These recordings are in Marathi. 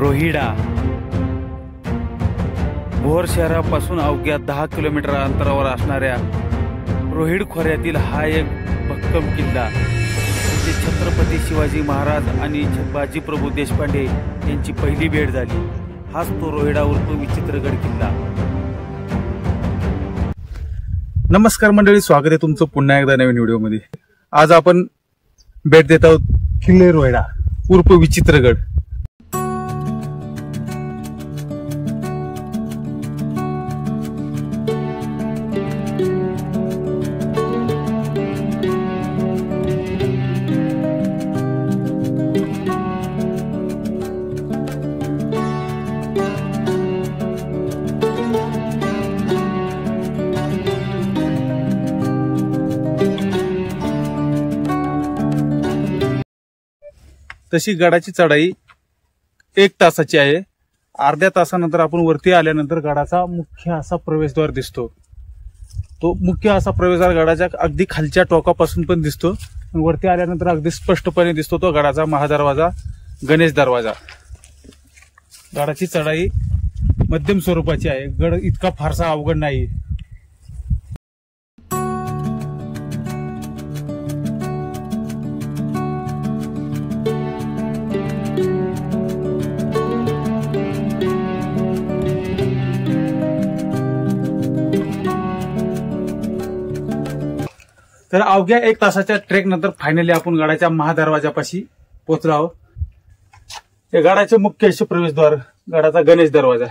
रोहिडा भोर शहरापासून अवघ्या 10 किलोमीटर अंतरावर असणाऱ्या रोहिड खोऱ्यातील हा एक भक्कम किल्ला म्हणजे छत्रपती शिवाजी महाराज आणि बाजीप्रभू देशपांडे यांची पहिली भेट झाली। हाच तो रोहिडा उर्फ विचित्रगड किल्ला। नमस्कार मंडळी, स्वागत आहे तुमचं पुन्हा एकदा नवीन व्हिडिओमध्ये। आज आपण भेट देत आहोत किल्ले रोहिडा उर्फ विचित्रगड। तशी गडाची चढाई 1 तासाची आहे। अर्ध्या तासानंतर आपण वरती आल्यानंतर गडाचा मुख्य असा प्रवेशद्वार दिसतो। तो मुख्य असा प्रवेशद्वार गडाच्या अगदी खालच्या टोकापासून पण दिसतो। वरती आल्यानंतर अगदी स्पष्टपणे दिसतो तो गडाचा महादरवाजा, गणेश दरवाजा। गडाची चढाई मध्यम स्वरूपाची आहे। गड इतका फारसा अवघड नाही। तर अवघ्या 1 तासाच्या ट्रेक नंतर फायनली आपण गडाच्या महादरवाजापाशी पोहोचलो आहोत। हे गडाचे मुख्य असे प्रवेशद्वार, गडाचा गणेश दरवाजा।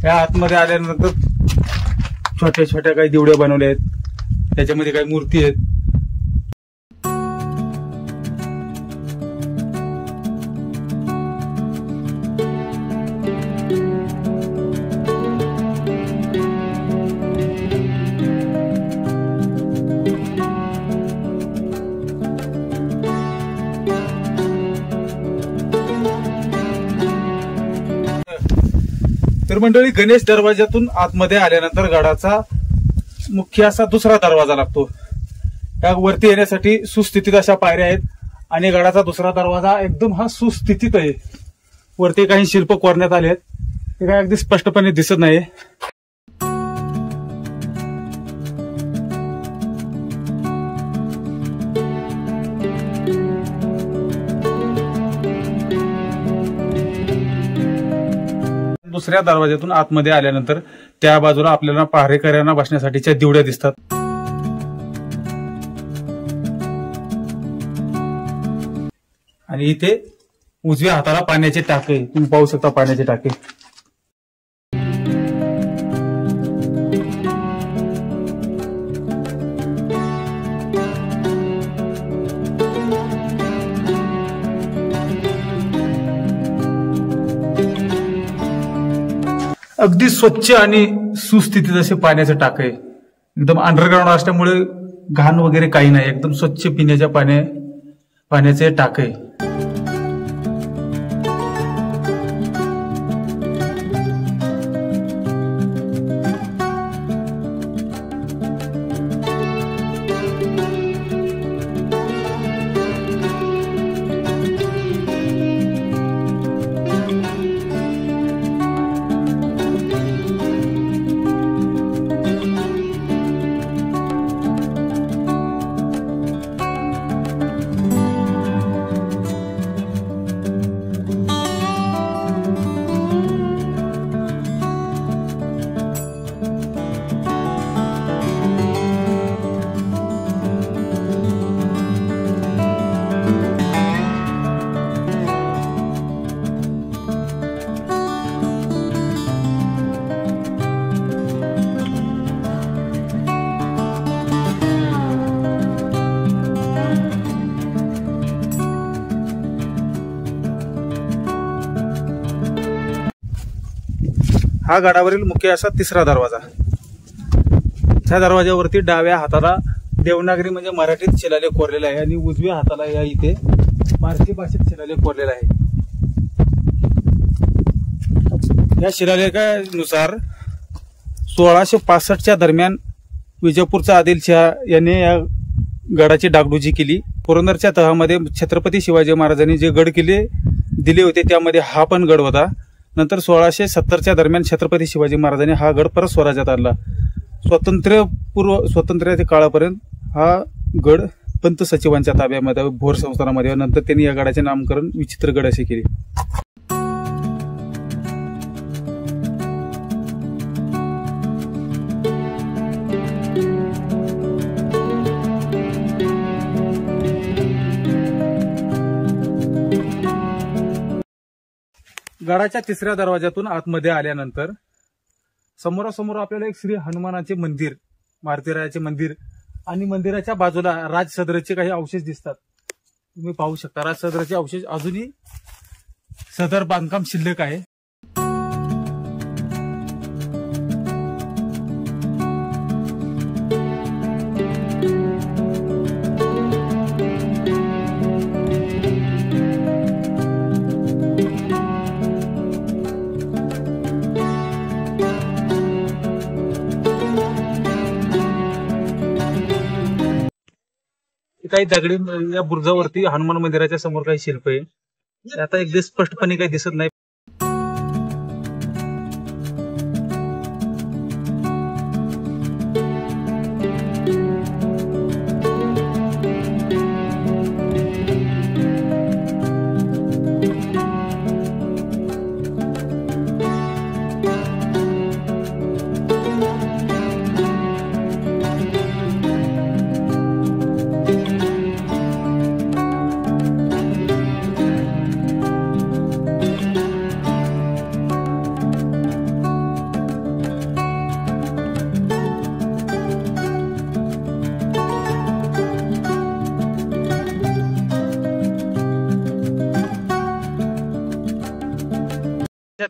या आतमध्ये आल्यानंतर छोट्या छोट्या काही दिवड्या बनवल्या आहेत, त्याच्यामध्ये काही मूर्ती आहेत। तर मंडळी, गणेश दरवाजातून आतमध्ये आल्यानंतर गडाचा मुख्य असा दुसरा दरवाजा लागतो। त्या वरती येण्यासाठी सुस्थितीत अशा पायऱ्या आहेत आणि गडाचा दुसरा दरवाजा एकदम हा सुस्थितीत आहे। वरती काही शिल्प कोरण्यात आले आहेत, ते काही अगदी स्पष्टपणे दिसत नाही। दुसऱ्या दरवाज्यातून आतमध्ये आल्यानंतर त्या बाजूला आपल्याला पहारेकऱ्यांना बसण्यासाठीच्या दिवड्या दिसतात। आणि इथे उजव्या हाताला पाण्याचे टाके, तुम्ही पाहू शकता पाण्याचे टाके। अगदी स्वच्छ आणि सुस्थितीत असे पाण्याचे टाके, एकदम अंडरग्राऊंड असल्यामुळे घाण वगैरे काही नाही, एकदम स्वच्छ पिण्याच्या पाण्याचे टाके। हा गडावरील मुख्य असा तिसरा दरवाजा। त्या दरवाजावरती डाव्या हाताला देवनागरी म्हणजे मराठीत शिलालेख कोरलेला आहे आणि उजव्या हाताला या इथे पारसी भाषेत शिलालेख कोरलेला आहे। या शिलालेखानुसार 1665च्या दरम्यान विजापूरचा आदिलशहा याने या गडाची डागडुजी केली. पुरंदरच्या तहामध्ये छत्रपती शिवाजी महाराजांनी जे गड किल्ले दिले होते त्यामध्ये हा पण गड होता. नंतर 1670च्या दरम्यान छत्रपती शिवाजी महाराजांनी हा गड परत स्वराज्यात आणला. स्वातंत्र्याच्या काळापर्यंत हा गड पंत सचिवांच्या ताब्यामध्ये भोर संस्थानामध्ये. नंतर त्यांनी या गडाचे नामकरण विचित्रगड असे केले. गडाच्या तिसऱ्या दरवाज्यातून आतमध्ये आल्यानंतर समोरासमोर आपल्याला एक श्री हनुमानाचे मंदिर, मारुतीरायाचे मंदिर आणि मंदिराच्या बाजूला राजसदरचे काही अवशेष दिसतात. तुम्ही पाहू शकता राजसदरचे अवशेष अजूनही सदर बांधकाम शिल्लक आहे. काही दगडी या बुरुजावरती हनुमान मंदिराच्या समोर काही शिल्प आहे. आता अगदी स्पष्टपणे काही दिसत नाही.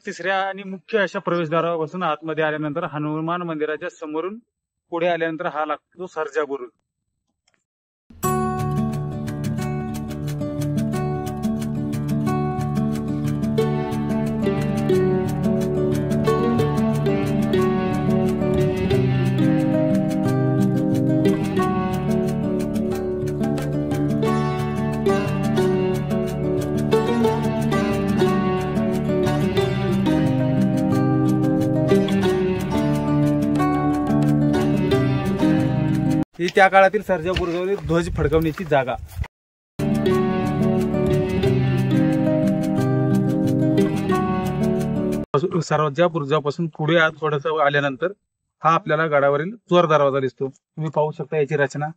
तिसऱ्या आणि मुख्य अशा प्रवेशद्वारापासून आतमध्ये आल्यानंतर हनुमान मंदिराच्या समोरून पुढे आल्यानंतर हा लागतो सर्जा बुरुज. ही त्या काळातील सर्जा बुरुजावरील ध्वज फडकवण्याची जागा. सर्जा बुरुजापासून पुढे आत थोडंसं आल्यानंतर हा आपल्याला गडावरील चोर दरवाजा दिसतो. तुम्ही पाहू शकता याची रचना.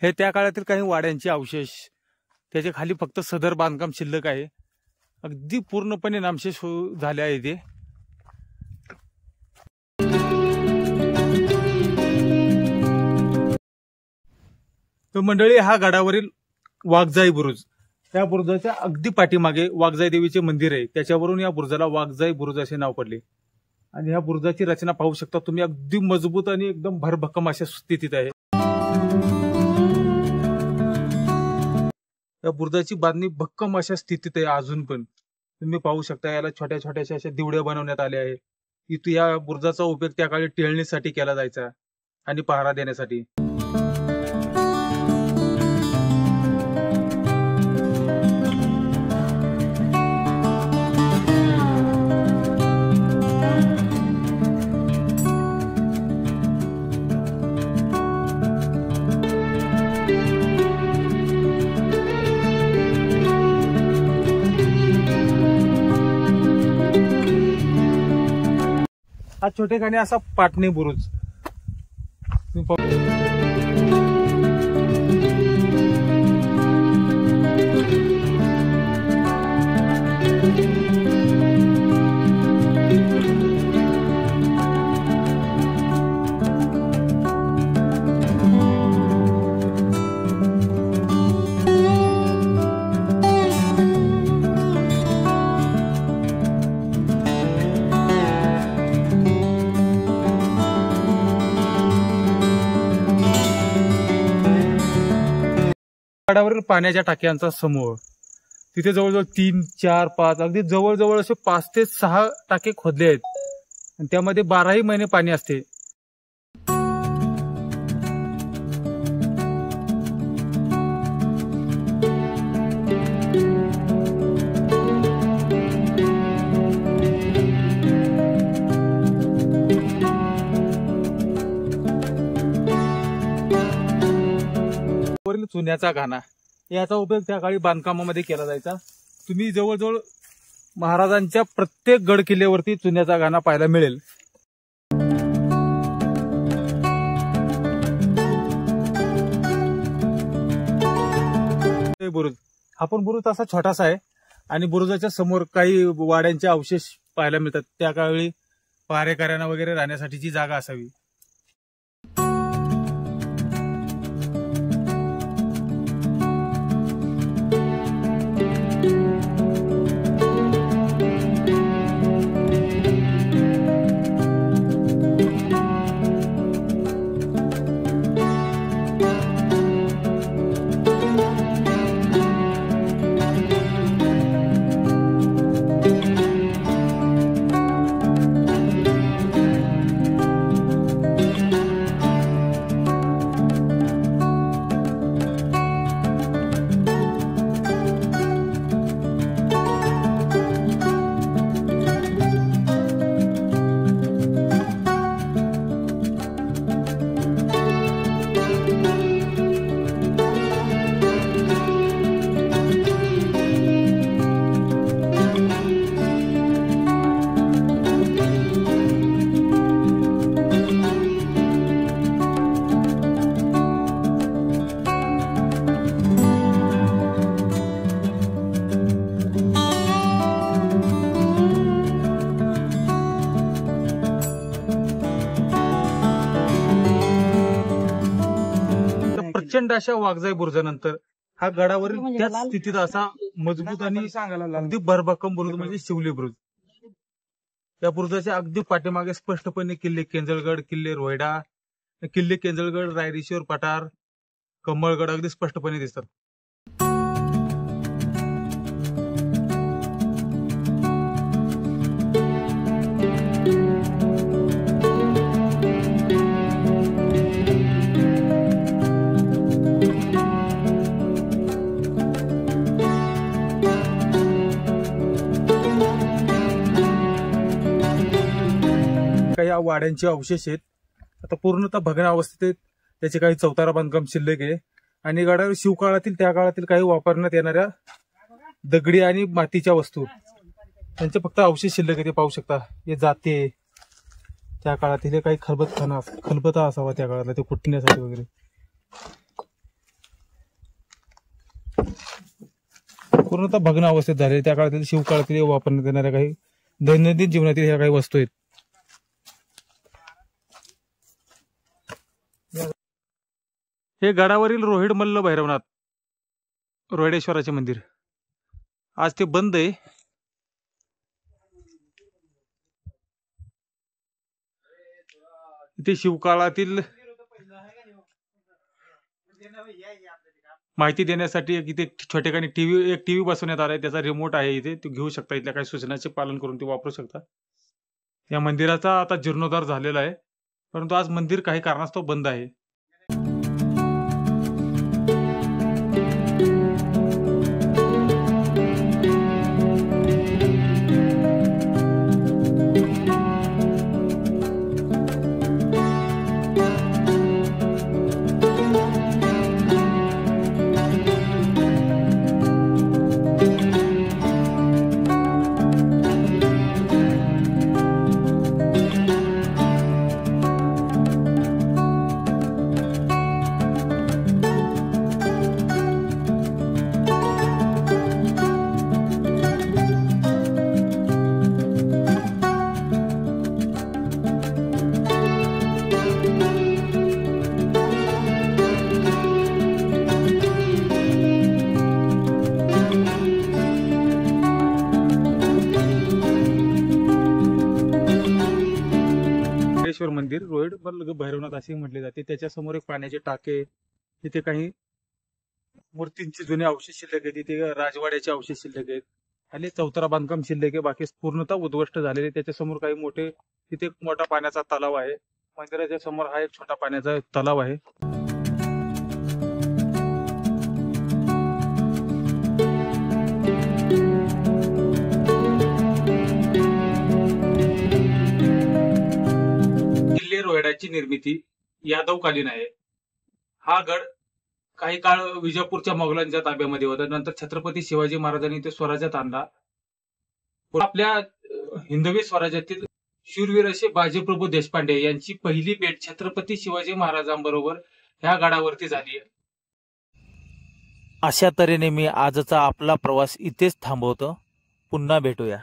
हे त्या काळातील काही वाड्यांचे अवशेष. त्याच्या खाली फक्त सदर बांधकाम शिल्लक आहे. अगदी पूर्णपणे नामशेष झाले आहे ते. तो मंडळी हा गडावरील वाघजाई बुरुज. त्या बुरुजाच्या अगदी पाठीमागे वाघजाई देवीचे मंदिर आहे. त्याच्यावरून या बुरुजाला वाघजाई बुरुज असे नाव पडले. आणि या बुरुजाची रचना पाहू शकता तुम्ही. अगदी मजबूत आणि एकदम भरभक्कम अशा स्थितीत आहे. या बुरुजाची बांधणी भक्कम अशा स्थितीत आहे अजून पण. तुम्ही पाहू शकता याला छोट्या छोट्याशा अशा दिवड्या बनवण्यात आल्या आहेत. इथं या बुरुजाचा उपयोग त्या काळी टेळणीसाठी केला जायचा आणि पहारा देण्यासाठी. हा छोटेखानी असा पाटणी बुरुज. गडावरील पाण्याच्या टाक्यांचा समूह, तिथे जवळजवळ 3, 4, 5 अगदी जवळजवळ असे 5 ते 6 टाके खोदले आहेत आणि त्यामध्ये 12ही महिने पाणी असते. वरील चुन्याचा घाणा याचा उपयोग त्या काळी बांधकामामध्ये केला जायचा. तुम्ही जवळजवळ महाराजांच्या प्रत्येक गड किल्ल्यावरती चुन्याचा घाणा पाहायला मिळेल. बुरुज हा पण बुरुज असा छोटासा आहे आणि बुरुजाच्या समोर काही वाड्यांचे अवशेष पाहायला मिळतात. त्या काळी पहारेकऱ्यांना वगैरे राहण्यासाठीची जागा असावी. प्रचंड अशा वाघजाई बुरुजानंतर हा गडावरील त्याच स्थितीत असा मजबूत आणि अगदी भरभक्कम बुरुज म्हणजे शिवली बुरुज. या बुरुजाच्या अगदी पाठीमागे स्पष्टपणे किल्ले केंजळगड, किल्ले रोयडा, किल्ले केंजळगड, रायरेश्वर पठार, कमळगड अगदी स्पष्टपणे दिसतात. काही वाड्यांचे अवशेष आहेत, आता पूर्णतः भग्न अवस्थेत आहेत. त्याचे काही चौतारा बांधकाम शिल्लक आहे आणि गडावर शिवकाळातील त्या काळातील काही वापरण्यात येणाऱ्या दगडी आणि मातीच्या वस्तू त्यांचे फक्त अवशेष शिल्लक आहे. ते पाहू शकता. हे जाते त्या काळातील काही खलबता असावा त्या काळातला ते कुटण्यासाठी वगैरे. पूर्णतः भग्न अवस्थेत झाले. त्या काळातील शिवकाळातील वापरण्यात येणाऱ्या काही दैनंदिन जीवनातील ह्या काही वस्तू आहेत. हे गडावरील रोहिड मल्ल भैरवनाथ रोहिडेश्वराचे मंदिर आज ते बंद आहे. इथे शिवकाळातील माहिती देण्यासाठी इथे छोटेखानी एक टीव्ही बसवण्यात आलाय. त्याचा रिमोट आहे इथे, तो घेऊ शकता. इथल्या काही सूचनांचे पालन करून ते वापरू शकता. या मंदिराचा आता जीर्णोद्धार झालेला आहे, परंतु आज मंदिर काही कारणास्तव बंद आहे. मंदिर रोहिड मल्ल भैरवनाथ असे म्हटले जाते. त्याच्या समोर एक पाण्याचे टाके, तिथे काही मूर्तींची जुने अवशेष शिल्लक आहेत, तिथे राजवाड्याचे अवशेष शिल्लक आहेत, खाली चौतरा बांधकाम शिल्लक आहे, बाकी पूर्णतः उद्ध्वस्त झालेले. त्याच्यासमोर काही मोठे, तिथे एक मोठा पाण्याचा तलाव आहे. मंदिराच्या समोर हा एक छोटा पाण्याचा तलाव आहे. किल्ले रोहिडाची निर्मिती यादवकालीन आहे. हा गड काही काळ विजापूरच्या मोगलांच्या ताब्यामध्ये होता. नंतर छत्रपती शिवाजी महाराजांनी ते स्वराज्यात आणला. आपल्या हिंदवी स्वराज्यातील शूरवीर असे बाजीप्रभू देशपांडे यांची पहिली भेट छत्रपती शिवाजी महाराजांबरोबर ह्या गडावरती झाली आहे. अशा तऱ्हेने मी आजचा आपला प्रवास इथेच थांबवतो. पुन्हा भेटूया.